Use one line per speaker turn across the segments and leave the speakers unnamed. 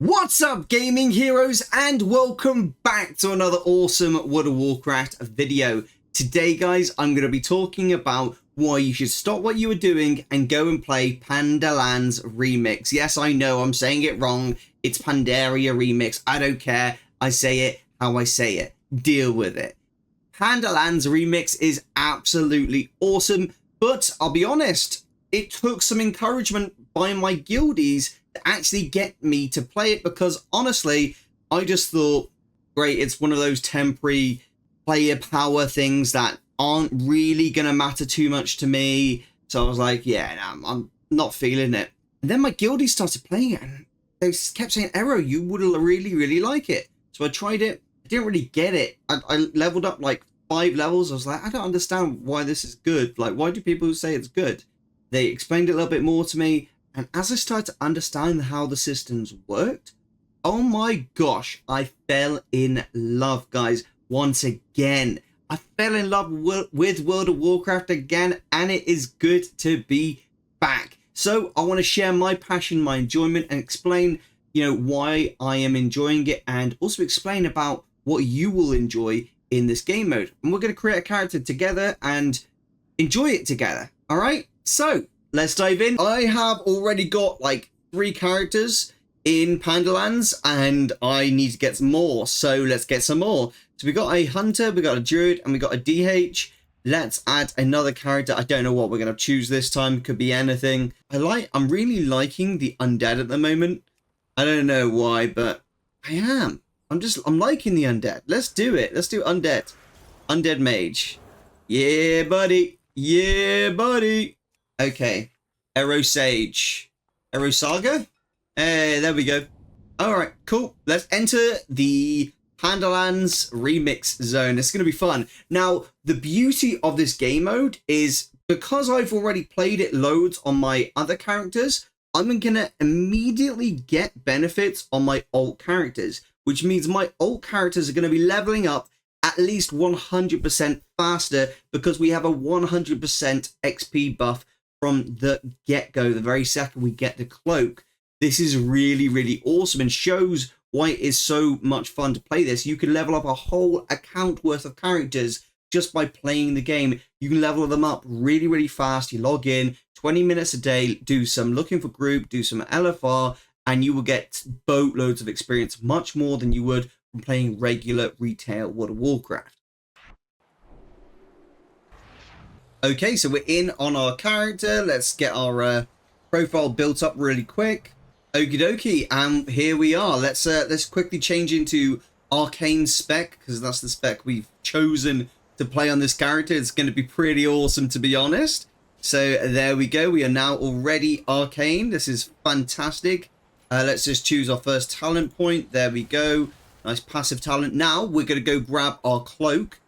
What's up, gaming heroes, and welcome back to another awesome World of Warcraft video. Today, guys, I'm going to be talking about why you should stop what you are doing and go and play Pandaria Remix. Yes, I know I'm saying it wrong. It's Pandaria Remix. I don't care. I say it how I say it. Deal with it. Pandaria Remix is absolutely awesome, but I'll be honest, it took some encouragement by my guildies to actually get me to play it, because honestly, I just thought, great, it's one of those temporary player power things that aren't really going to matter too much to me. So I was like, yeah, no, I'm not feeling it. And then my guildies started playing it, and they kept saying, Ero, you would really like it. So I tried it. I didn't really get it. I leveled up like 5 levels. I was like, I don't understand why this is good. Like, why do people say it's good? They explained it a little bit more to me. And as I started to understand how the systems worked, oh my gosh, I fell in love, guys. Once again, I fell in love with World of Warcraft again, and it is good to be back. So I want to share my passion, my enjoyment, and explain, why I am enjoying it, and also explain about what you will enjoy in this game mode. And we're going to create a character together and enjoy it together. All right, so let's dive in. I have already got like 3 characters in Pandaria, and I need to get some more. So let's get some more. So we got a hunter, we got a druid, and we got a DH. Let's add another character. I don't know what we're going to choose this time. Could be anything. I'm really liking the undead at the moment. I don't know why, but I am. I'm liking the undead. Let's do it. Let's do undead. Undead mage. Yeah, buddy. Yeah, buddy. Okay, Erosage, Erosaga. Hey, there we go. All right, cool. Let's enter the Pandaria Remix zone. It's going to be fun. Now, the beauty of this game mode is because I've already played it loads on my other characters, I'm going to immediately get benefits on my alt characters, which means my alt characters are going to be leveling up at least 100% faster, because we have a 100% XP buff from the get-go, the very second we get the cloak. This is really awesome and shows why it is so much fun to play this. You can level up a whole account worth of characters just by playing the game. You can level them up really fast. You log in 20 minutes a day, do some looking for group, do some LFR, and you will get boatloads of experience, much more than you would from playing regular retail World of Warcraft. Okay, so we're in on our character. Let's get our profile built up really quick. Okie dokie, and here we are. Let's quickly change into Arcane spec, because that's the spec we've chosen to play on this character. It's going to be pretty awesome, to be honest. So there we go. We are now already Arcane. This is fantastic. Let's just choose our first talent point. There we go. Nice passive talent. Now we're going to go grab our cloak.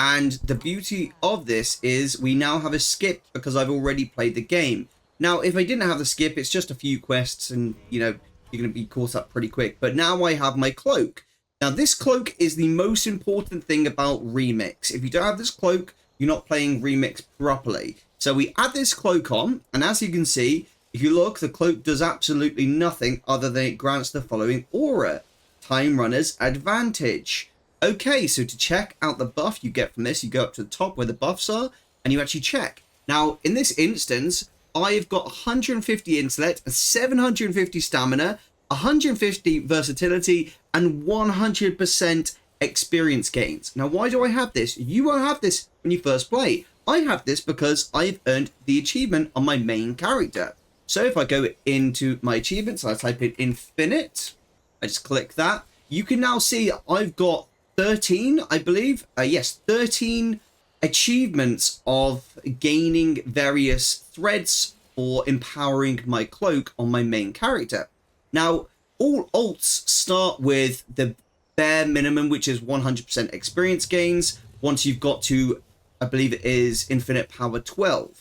And the beauty of this is we now have a skip, because I've already played the game. Now, if I didn't have the skip, it's just a few quests and, you're going to be caught up pretty quick. But now I have my cloak. Now, this cloak is the most important thing about Remix. If you don't have this cloak, you're not playing Remix properly. So we add this cloak on, and as you can see, if you look, the cloak does absolutely nothing other than it grants the following aura. Time Runner's Advantage. Okay, so to check out the buff you get from this, you go up to the top where the buffs are, and you actually check. Now, in this instance, I've got 150 intellect, 750 stamina, 150 versatility, and 100% experience gains. Now, why do I have this? You won't have this when you first play. I have this because I've earned the achievement on my main character. So if I go into my achievements, I type in infinite, I just click that. You can now see I've got 13, I believe. Yes, 13 achievements of gaining various threads for empowering my cloak on my main character. Now, all alts start with the bare minimum, which is 100% experience gains. Once you've got to, I believe it is infinite power 12.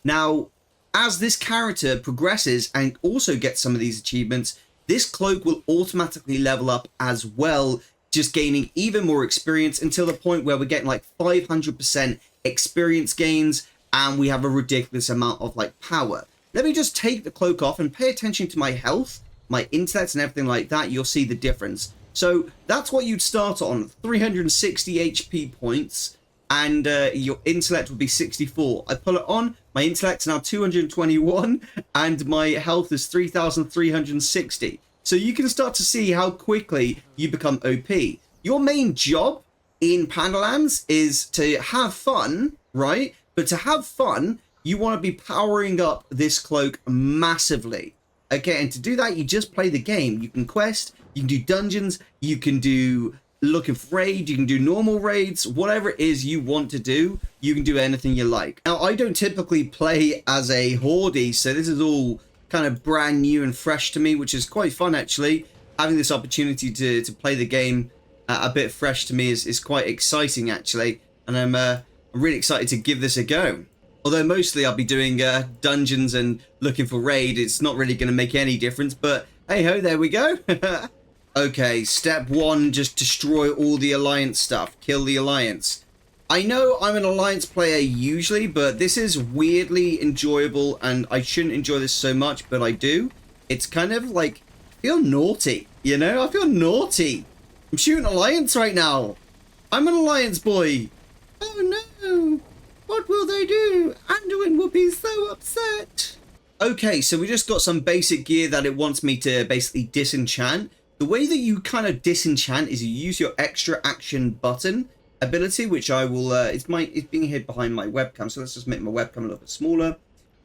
Now, as this character progresses and also gets some of these achievements, this cloak will automatically level up as well, just gaining even more experience until the point where we're getting like 500% experience gains, and we have a ridiculous amount of like power. Let me just take the cloak off and pay attention to my health, my intellect and everything like that, you'll see the difference. So that's what you'd start on, 360 HP points, and your intellect would be 64. I pull it on, my intellect's now 221, and my health is 3,360. So you can start to see how quickly you become OP. Your main job in Pandalands is to have fun, right? But to have fun, you want to be powering up this cloak massively. Okay, and to do that, you just play the game. You can quest, you can do dungeons, you can do looking for raid, you can do normal raids, whatever it is you want to do, you can do anything you like. Now, I don't typically play as a horde, so this is all kind of brand new and fresh to me, which is quite fun actually. Having this opportunity to play the game a bit fresh to me is quite exciting actually, and I'm really excited to give this a go. Although mostly I'll be doing dungeons and looking for raid, it's not really going to make any difference, but hey ho, there we go. Okay, step one, just destroy all the Alliance stuff. Kill the Alliance. I know I'm an Alliance player usually, but this is weirdly enjoyable, and I shouldn't enjoy this so much, but I do. It's kind of like, I feel naughty, you know? I feel naughty. I'm shooting Alliance right now. I'm an Alliance boy. Oh no. What will they do? Anduin will be so upset. Okay, so we just got some basic gear that it wants me to basically disenchant. The way that you kind of disenchant is you use your extra action button ability, which I will, it's being hid behind my webcam, so let's just make my webcam a little bit smaller.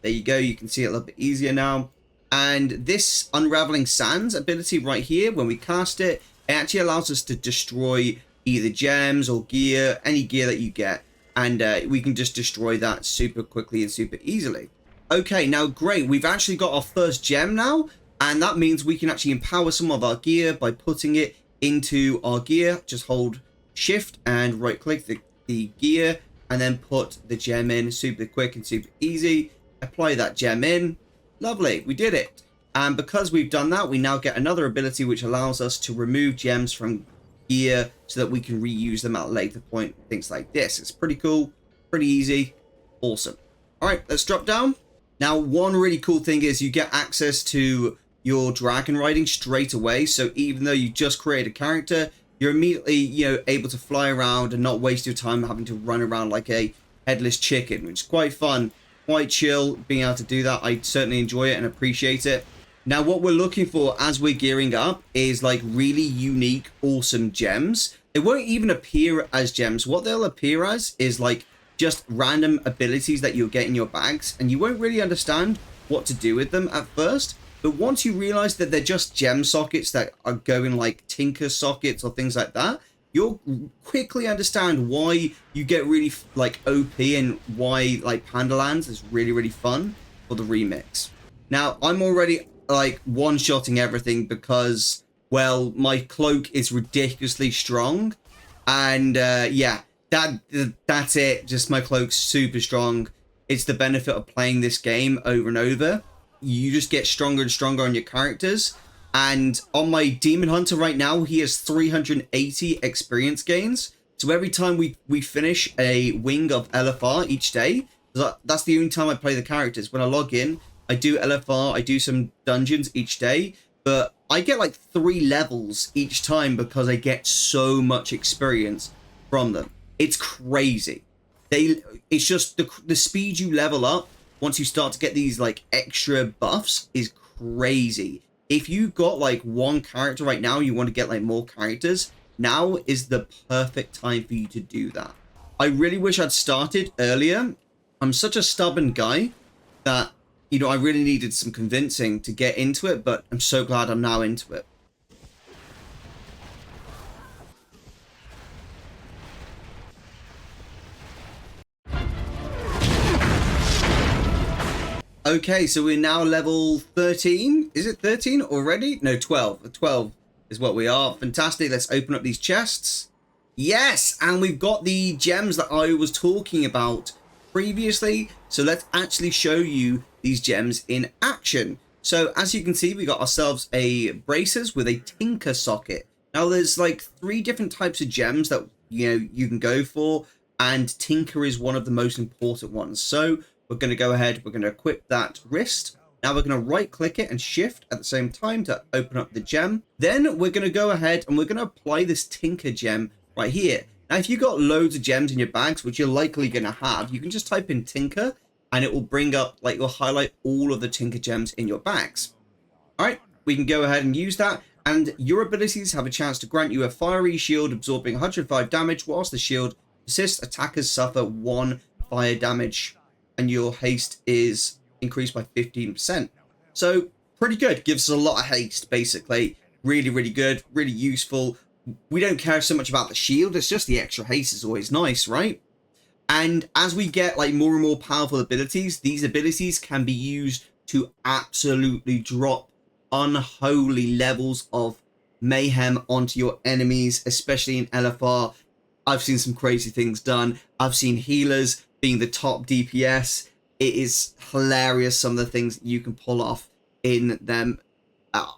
There you go, you can see it a little bit easier now. And this Unraveling Sands ability right here, when we cast it, it actually allows us to destroy either gems or gear, any gear that you get. And we can just destroy that super quickly and super easily. Okay, now great, we've actually got our first gem now, and that means we can actually empower some of our gear by putting it into our gear. Just hold shift and right click the gear, and then put the gem in super quick and super easy. Apply that gem in. Lovely, we did it. And because we've done that, we now get another ability which allows us to remove gems from gear so that we can reuse them at a later point, things like this. It's pretty cool, pretty easy, awesome. All right, let's drop down. Now, one really cool thing is you get access to your dragon riding straight away. So even though you just create a character, you're immediately, you know, able to fly around and not waste your time having to run around like a headless chicken, which is quite fun, quite chill being able to do that. I certainly enjoy it and appreciate it. Now, what we're looking for as we're gearing up is like really unique, awesome gems. It won't even appear as gems. What they'll appear as is like just random abilities that you'll get in your bags, and you won't really understand what to do with them at first. But once you realize that they're just gem sockets that are going like tinker sockets or things like that, you'll quickly understand why you get really like OP and why like Pandalands is really, really fun for the remix. Now, I'm already like one-shotting everything because, well, my cloak is ridiculously strong, and yeah, that's it. Just my cloak's super strong. It's the benefit of playing this game over and over. You just get stronger and stronger on your characters. And on my Demon Hunter right now, he has 380 experience gains. So every time we finish a wing of LFR each day, that's the only time I play the characters. When I log in, I do LFR, I do some dungeons each day, but I get like 3 levels each time because I get so much experience from them. It's crazy. It's just the speed you level up once you start to get these like extra buffs is crazy. If you got like one character right now, you want to get like more characters, now is the perfect time for you to do that. I really wish I'd started earlier. I'm such a stubborn guy that, you know, I really needed some convincing to get into it, but I'm so glad I'm now into it. Okay, so we're now level 13. Is it 13 already? No, 12. 12 is what we are. Fantastic. Let's open up these chests. Yes, and we've got the gems that I was talking about previously. So let's actually show you these gems in action. So as you can see, we got ourselves a braces with a tinker socket. Now there's like 3 different types of gems that, you know, you can go for, and tinker is one of the most important ones. So we're going to go ahead, we're going to equip that wrist, Now we're going to right click it and shift at the same time to open up the gem. Then we're going to go ahead and we're going to apply this Tinker gem right here. Now, if you've got loads of gems in your bags, which you're likely going to have, you can just type in Tinker and it will bring up, like, it'll highlight all of the Tinker gems in your bags. All right, we can go ahead and use that. And your abilities have a chance to grant you a fiery shield absorbing 105 damage, whilst the shield persists, attackers suffer 1 fire damage, and your haste is increased by 15%. So pretty good. Gives us a lot of haste, basically. Really, really good. Really useful. We don't care so much about the shield. It's just the extra haste is always nice, right? And as we get like more and more powerful abilities, these abilities can be used to absolutely drop unholy levels of mayhem onto your enemies, especially in LFR. I've seen some crazy things done. I've seen healers being the top DPS. It is hilarious, some of the things you can pull off in them.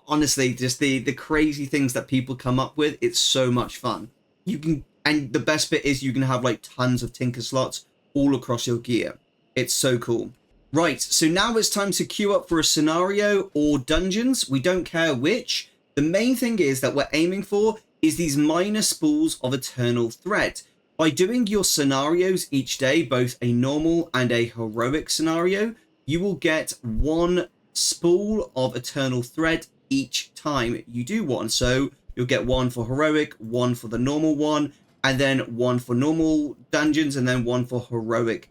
Honestly, just the crazy things that people come up with, it's so much fun. You can, and the best bit is you can have like tons of Tinker slots all across your gear. It's so cool. Right, so now it's time to queue up for a scenario or dungeons. We don't care which. The main thing is that we're aiming for is these minor spools of eternal thread. By doing your scenarios each day, both a normal and a heroic scenario, you will get 1 spool of eternal thread each time you do one. So you'll get 1 for heroic, 1 for the normal one, and then 1 for normal dungeons, and then 1 for heroic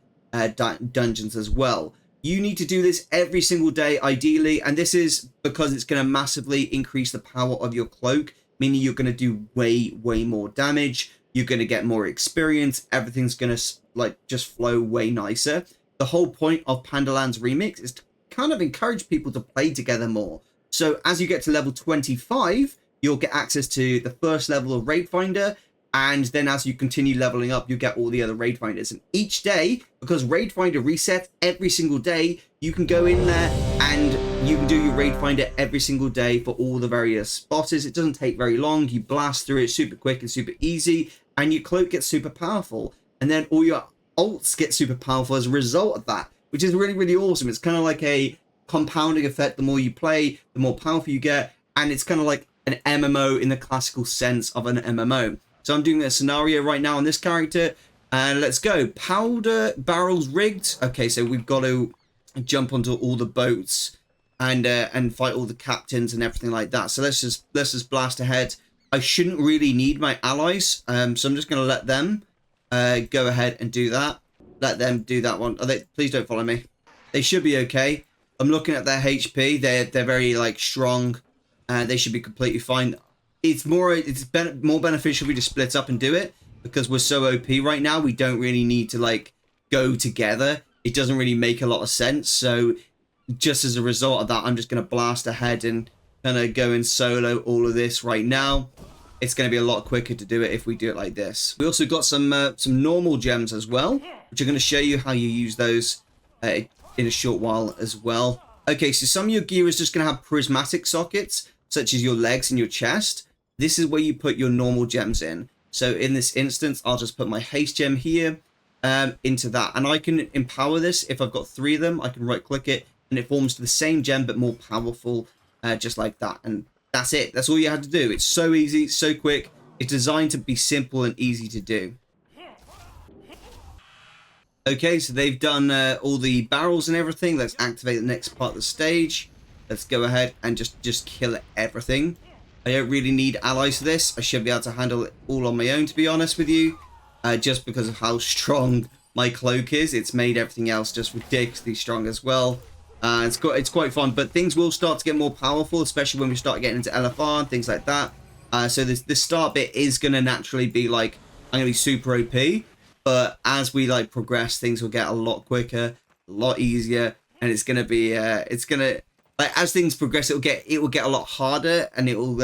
dungeons as well. You need to do this every single day, ideally, and this is because it's going to massively increase the power of your cloak, meaning you're going to do way more damage. You're going to get more experience. Everything's going to like just flow way nicer. The whole point of Pandaria Remix is to kind of encourage people to play together more. So as you get to level 25, you'll get access to the first level of Raid Finder. And then as you continue leveling up, you get all the other Raid Finders. And each day, because Raid Finder resets every single day, you can go in there and you can do your Raid Finder every single day for all the various bosses. It doesn't take very long. You blast through it super quick and super easy. And your cloak gets super powerful. And then all your ults get super powerful as a result of that, which is really, really awesome. It's kind of like a compounding effect. The more you play, the more powerful you get. And it's kind of like an MMO in the classical sense of an MMO. So I'm doing a scenario right now on this character, and let's go. Powder barrels rigged. Okay, so we've got to jump onto all the boats and fight all the captains and everything like that. So let's just blast ahead. I shouldn't really need my allies, so I'm just going to let them go ahead and do that. Let them do that one. Please don't follow me. They should be okay. I'm looking at their HP. They're very like strong, and they should be completely fine. It's more beneficial if we just split up and do it, because we're so OP right now. We don't really need to like go together. It doesn't really make a lot of sense. So just as a result of that, I'm just going to blast ahead and kind of go in solo all of this right now. It's going to be a lot quicker to do it if we do it like this. We also got some normal gems as well, which are going to show you how you use those in a short while as well. Okay, so some of your gear is just going to have prismatic sockets, such as your legs and your chest. This is where you put your normal gems in. So in this instance, I'll just put my haste gem here into that. And I can empower this. If I've got 3 of them, I can right click it and it forms the same gem, but more powerful, just like that. And that's it. That's all you have to do. It's so easy, so quick. It's designed to be simple and easy to do. Okay, so they've done all the barrels and everything. Let's activate the next part of the stage. Let's go ahead and just kill everything. I don't really need allies for this. I should be able to handle it all on my own, to be honest with you. Just because of how strong my cloak is. It's made everything else just ridiculously strong as well. It's quite fun, but things will start to get more powerful, especially when we start getting into LFR and things like that. So this start bit is going to naturally be like, I'm going to be super OP. But as we like progress, things will get a lot quicker, a lot easier. And it's going to be, like as things progress, it will get a lot harder, and it will,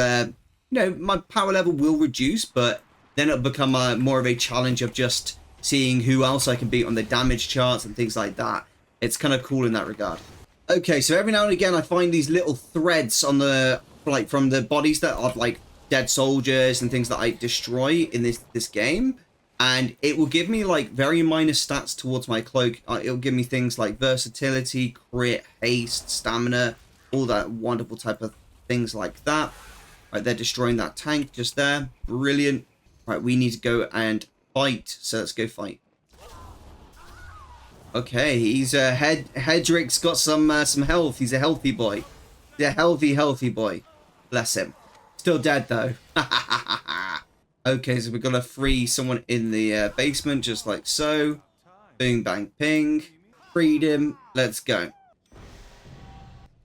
my power level will reduce, but then it'll become more of a challenge of just seeing who else I can beat on the damage charts and things like that. It's kind of cool in that regard. Okay, so every now and again, I find these little threads on the from the bodies that are like dead soldiers and things that I destroy in this game, and it will give me like very minor stats towards my cloak. It'll give me things like versatility, crit, haste, stamina, all that wonderful type of things like that. Right, they're destroying that tank just there. Brilliant. Right, we need to go and fight. So let's go fight. Okay, he's Hedrick's got some health. He's a healthy boy. He's a healthy boy. Bless him. Still dead though. Okay, so we're gonna free someone in the basement just like so. Bing bang ping. Freed him. Let's go.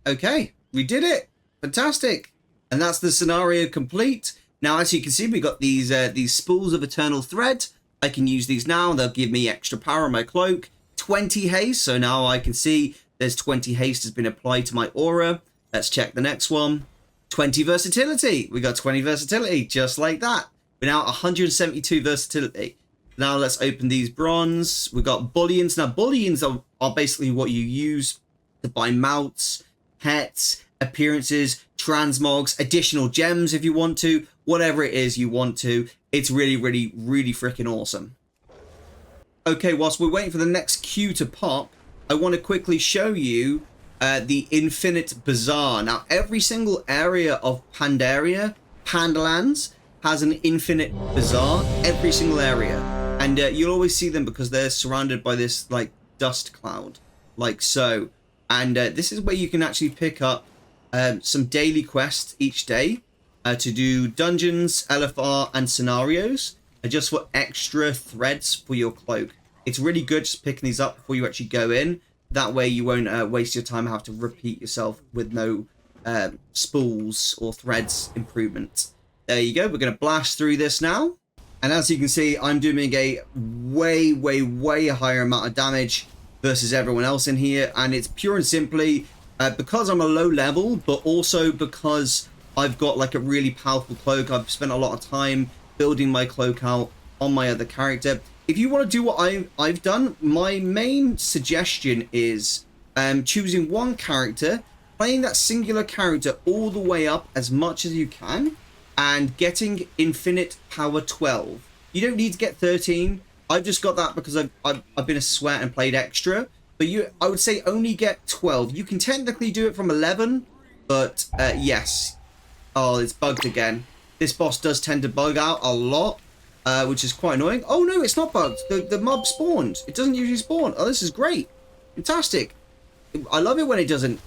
Okay, we did it. Fantastic. And that's the scenario complete. Now, as you can see, we got these spools of eternal thread. I can use these now. They'll give me extra power on my cloak. 20 haste. So now I can see there's 20 haste has been applied to my aura. Let's check the next one. 20 versatility. We got 20 versatility just like that. We're now at 172 versatility. Now let's open these bronze. We got bullions. Now bullions are basically what you use to buy mounts, pets, appearances, transmogs, additional gems if you want to, whatever it is you want to. It's really freaking awesome. Okay, whilst we're waiting for the next queue to pop, I want to quickly show you the Infinite Bazaar. Now, every single area of Pandaria, Pandalands, has an Infinite Bazaar. Every single area. And you'll always see them because they're surrounded by this, like, dust cloud. Like so. And this is where you can actually pick up some daily quests each day to do dungeons, LFR, and scenarios. Just for extra threads for your cloak. It's really good just picking these up before you actually go in. That way you won't waste your time and have to repeat yourself with no spools or threads improvement. There you go. We're going to blast through this now. And as you can see, I'm doing a way higher amount of damage versus everyone else in here. And it's pure and simply because I'm a low level, but also because I've got like a really powerful cloak. I've spent a lot of time building my cloak out on my other character. If you want to do what I've done, my main suggestion is choosing one character, playing that singular character all the way up as much as you can, and getting infinite power 12. You don't need to get 13. I've just got that because I've been a sweat and played extra. But I would say only get 12. You can technically do it from 11, but yes. Oh, it's bugged again. This boss does tend to bug out a lot, which is quite annoying. Oh no, it's not bugged. The mob spawned. It doesn't usually spawn. Oh, this is great. Fantastic. I love it when it doesn't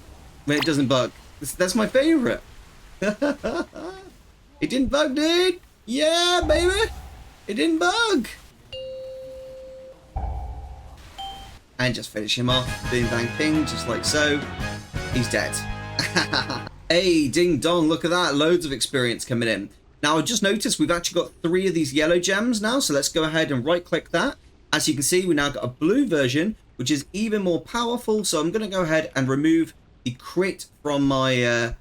bug. That's my favorite. It didn't bug, dude. Yeah, baby. It didn't bug. And just finish him off. Boom, bang, ping, just like so. He's dead. Hey, ding dong, look at that. Loads of experience coming in. Now, I just noticed we've actually got 3 of these yellow gems now, so let's go ahead and right-click that. As you can see, we now got a blue version, which is even more powerful, so I'm going to go ahead and remove the crit from my...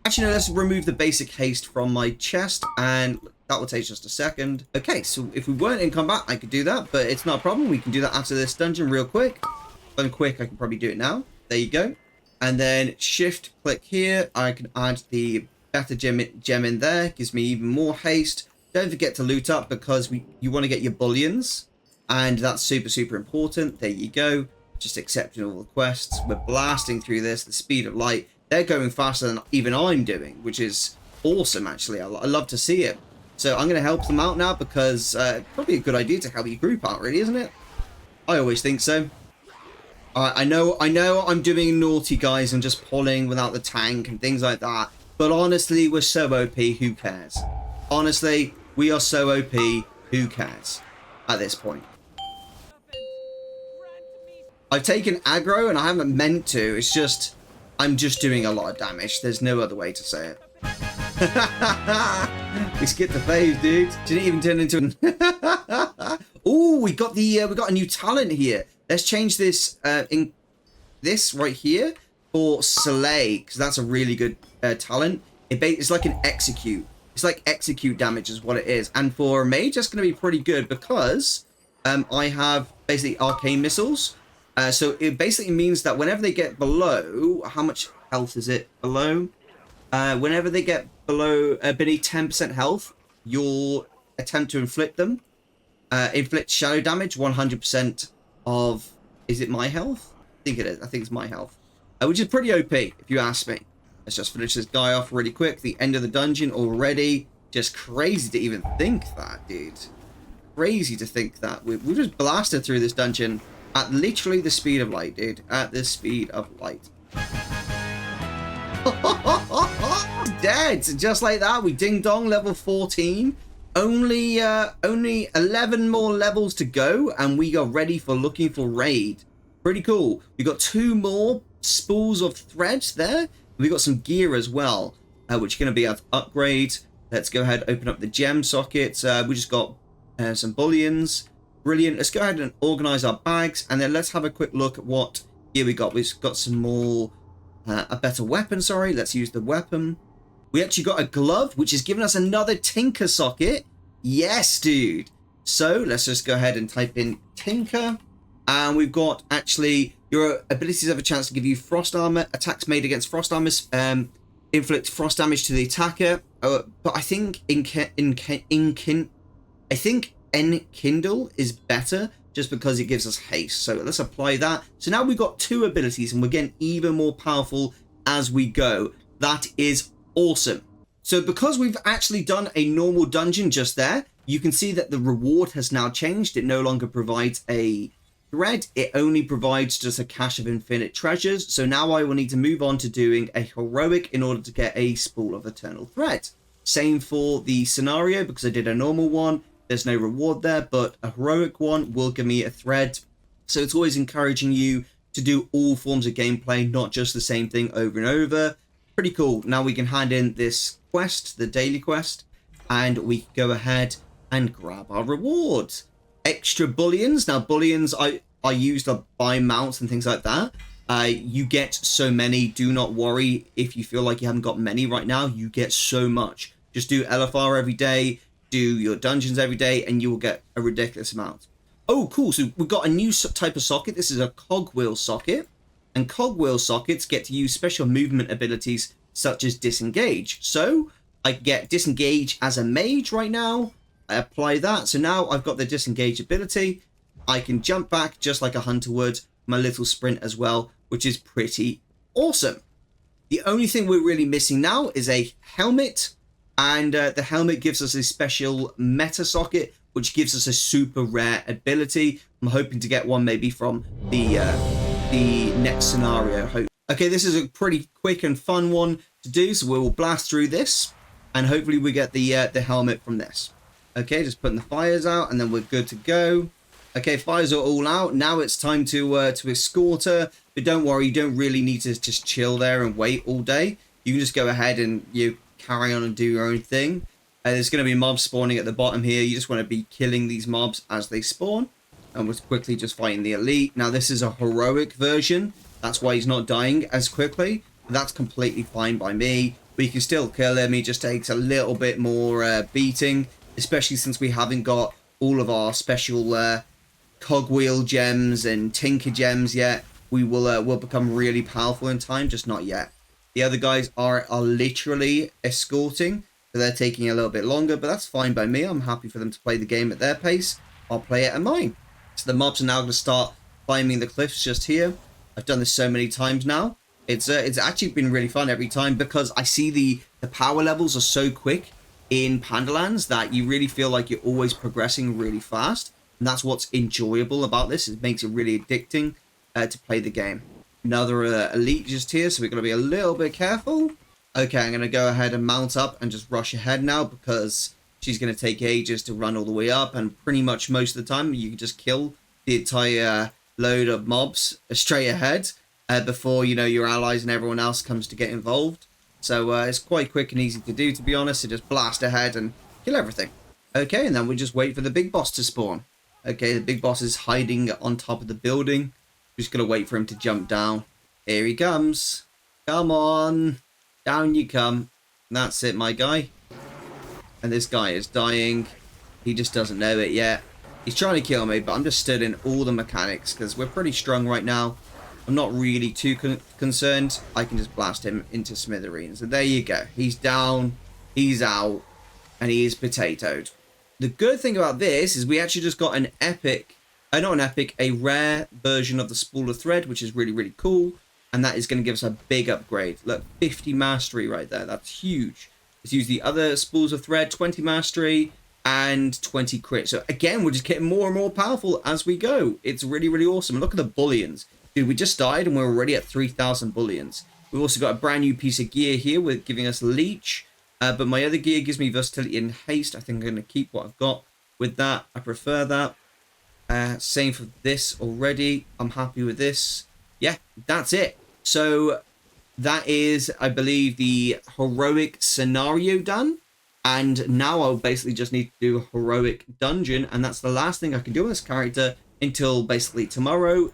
Actually, no, let's remove the basic haste from my chest, and that will take just a second. Okay, so if we weren't in combat, I could do that, but it's not a problem. We can do that after this dungeon real quick. If I'm quick, I can probably do it now. There you go. And then shift-click here. I can add the better gem in there. Gives me even more haste. Don't forget to loot up because you want to get your bullions. And that's super important. There you go. Just accepting all the quests. We're blasting through this. The speed of light. They're going faster than even I'm doing, which is awesome, actually. I love to see it. So I'm going to help them out now because probably a good idea to help your group out, really, isn't it? I always think so. Alright, I know I'm doing naughty, guys, and just pulling without the tank and things like that. But honestly, we're so OP, who cares? Honestly, we are so OP, who cares? At this point. I've taken aggro and I haven't meant to. It's just, I'm just doing a lot of damage. There's no other way to say it. We skipped the phase, dude. Didn't even turn into an... Ooh, we got a new talent here. Let's change this in this right here for Slay, because that's a really good talent. It's like an execute. It's like execute damage is what it is. And for Mage, that's going to be pretty good because I have basically arcane missiles. So it basically means that whenever they get below, how much health is it below? Whenever they get below beneath 10% health, you'll attempt to inflict them. Inflict shadow damage, 100% of, is it my health? I think it is. I think it's my health. Which is pretty OP, if you ask me. Let's just finish this guy off really quick. The end of the dungeon already. Just crazy to even think that, dude. Crazy to think that. We just blasted through this dungeon at literally the speed of light, dude. At the speed of light. Dead! Just like that, we ding-dong level 14. Only 11 more levels to go, and we are ready for looking for raid. Pretty cool. We got 2 more spools of threads there. We got some gear as well, which are going to be our upgrade. Let's go ahead and open up the gem sockets. We just got some bullions. Brilliant. Let's go ahead and organize our bags, and then let's have a quick look at what gear we got. We've got some more, a better weapon, sorry. Let's use the weapon. We actually got a glove, which is giving us another tinker socket. Yes, dude. So let's just go ahead and type in tinker. And we've got actually your abilities have a chance to give you frost armor. Attacks made against frost armor inflict frost damage to the attacker. But I think enkindle is better just because it gives us haste. So let's apply that. So now we've got 2 abilities and we're getting even more powerful as we go. That is awesome. So because we've actually done a normal dungeon just there, you can see that the reward has now changed. It no longer provides a thread. It only provides just a cache of infinite treasures. So now I will need to move on to doing a heroic in order to get a spool of eternal thread. Same for the scenario, because I did a normal one. There's no reward there, but a heroic one will give me a thread. So it's always encouraging you to do all forms of gameplay, not just the same thing over and over. Pretty cool. Now we can hand in this quest, the daily quest, and we can go ahead and grab our rewards. Extra bullions. Now bullions I use to buy mounts and things like that. You get so many. Do not worry if you feel like you haven't got many right now. You get so much. Just do LFR every day, do your dungeons every day, and you will get a ridiculous amount. Oh, cool. So we've got a new type of socket. This is a cogwheel socket. And cogwheel sockets get to use special movement abilities such as disengage. So I get disengage as a mage right now. I apply that. So now I've got the disengage ability. I can jump back just like a hunter would. My little sprint as well, which is pretty awesome. The only thing we're really missing now is a helmet. And the helmet gives us a special meta socket, which gives us a super rare ability. I'm hoping to get one maybe from the next scenario. Okay, this is a pretty quick and fun one to do, so we will blast through this, and hopefully we get the helmet from this. Okay, just putting the fires out, and then we're good to go. Okay, fires are all out. Now it's time to escort her, but don't worry, you don't really need to just chill there and wait all day. You can just go ahead and you carry on and do your own thing. There's going to be mobs spawning at the bottom here. You just want to be killing these mobs as they spawn. And we're quickly just fighting the elite. Now, this is a heroic version. That's why he's not dying as quickly. That's completely fine by me. We can still kill him. He just takes a little bit more beating. Especially since we haven't got all of our special cogwheel gems and tinker gems yet. We will become really powerful in time. Just not yet. The other guys are literally escorting. So they're taking a little bit longer. But that's fine by me. I'm happy for them to play the game at their pace. I'll play it at mine. So the mobs are now going to start climbing the cliffs just here. I've done this so many times now. It's actually been really fun every time because I see the power levels are so quick in Pandalands that you really feel like you're always progressing really fast. And that's what's enjoyable about this. It makes it really addicting to play the game. Another elite just here, so we're going to be a little bit careful. Okay, I'm going to go ahead and mount up and just rush ahead now because she's going to take ages to run all the way up, and pretty much most of the time you can just kill the entire load of mobs straight ahead before, you know, your allies and everyone else comes to get involved. So it's quite quick and easy to do, to be honest. So just blast ahead and kill everything. Okay, and then we just wait for the big boss to spawn. Okay, the big boss is hiding on top of the building. Just going to wait for him to jump down. Here he comes. Come on. Down you come. That's it, my guy. And this guy is dying. He just doesn't know it yet. He's trying to kill me, but I'm just studying all the mechanics because we're pretty strong right now. I'm not really too concerned. I can just blast him into smithereens. And there you go. He's down. He's out. And he is potatoed. The good thing about this is we actually just got an epic, not an epic, a rare version of the spool of thread, which is really, really cool. And that is going to give us a big upgrade. Look, 50 mastery right there. That's huge. Let's use the other spools of thread, 20 mastery and 20 crit. So again, we're just getting more and more powerful as we go. It's really, really awesome. Look at the bullions. Dude, we just died and we're already at 3,000 bullions. We've also got a brand new piece of gear here with giving us leech. But my other gear gives me versatility and haste. I think I'm going to keep what I've got with that. I prefer that. Same for this already. I'm happy with this. Yeah, that's it. So that is, I believe, the heroic scenario done. And now I'll basically just need to do a heroic dungeon. And that's the last thing I can do on this character until basically tomorrow,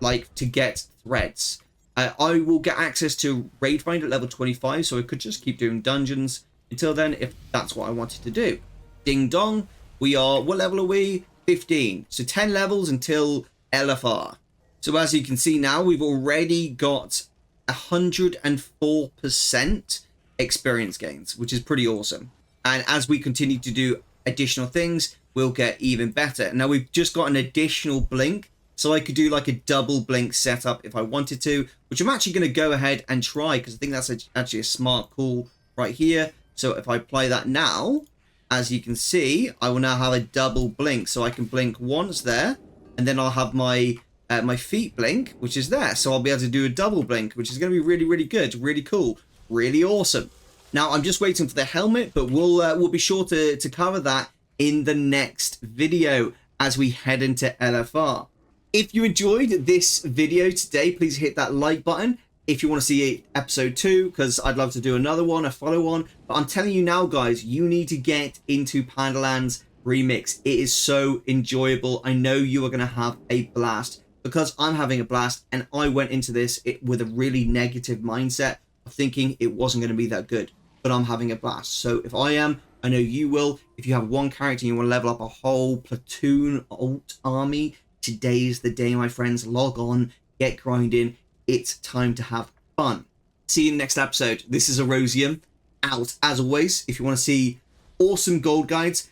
like to get threads. I will get access to Raid Find at level 25, so I could just keep doing dungeons until then if that's what I wanted to do. Ding dong, we are, what level are we? 15. So 10 levels until LFR. So as you can see now, we've already got 104% experience gains, which is pretty awesome. And as we continue to do additional things, we'll get even better. Now we've just got an additional blink. So I could do like a double blink setup if I wanted to, which I'm actually going to go ahead and try because I think that's actually a smart call right here. So if I apply that now, as you can see, I will now have a double blink. So I can blink once there, and then I'll have my my feet blink, which is there. So I'll be able to do a double blink, which is going to be really, really good, really cool, really awesome. Now I'm just waiting for the helmet, but we'll be sure to cover that in the next video as we head into LFR. If you enjoyed this video today, please hit that like button. If you want to see episode 2, because I'd love to do another one, a follow on. But I'm telling you now, guys, you need to get into Pandaria Remix. It is so enjoyable. I know you are going to have a blast because I'm having a blast. And I went into this with a really negative mindset of thinking it wasn't going to be that good. But I'm having a blast. So if I am, I know you will. If you have one character and you want to level up a whole platoon alt army, today's the day, my friends. Log on, get grinding. It's time to have fun. See you in the next episode. This is Erosium, out. As always, if you want to see awesome gold guides,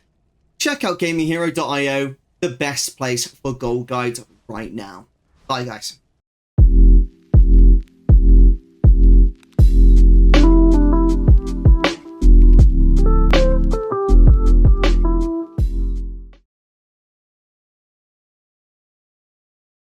check out gaminghero.io, the best place for gold guides right now. Bye, guys.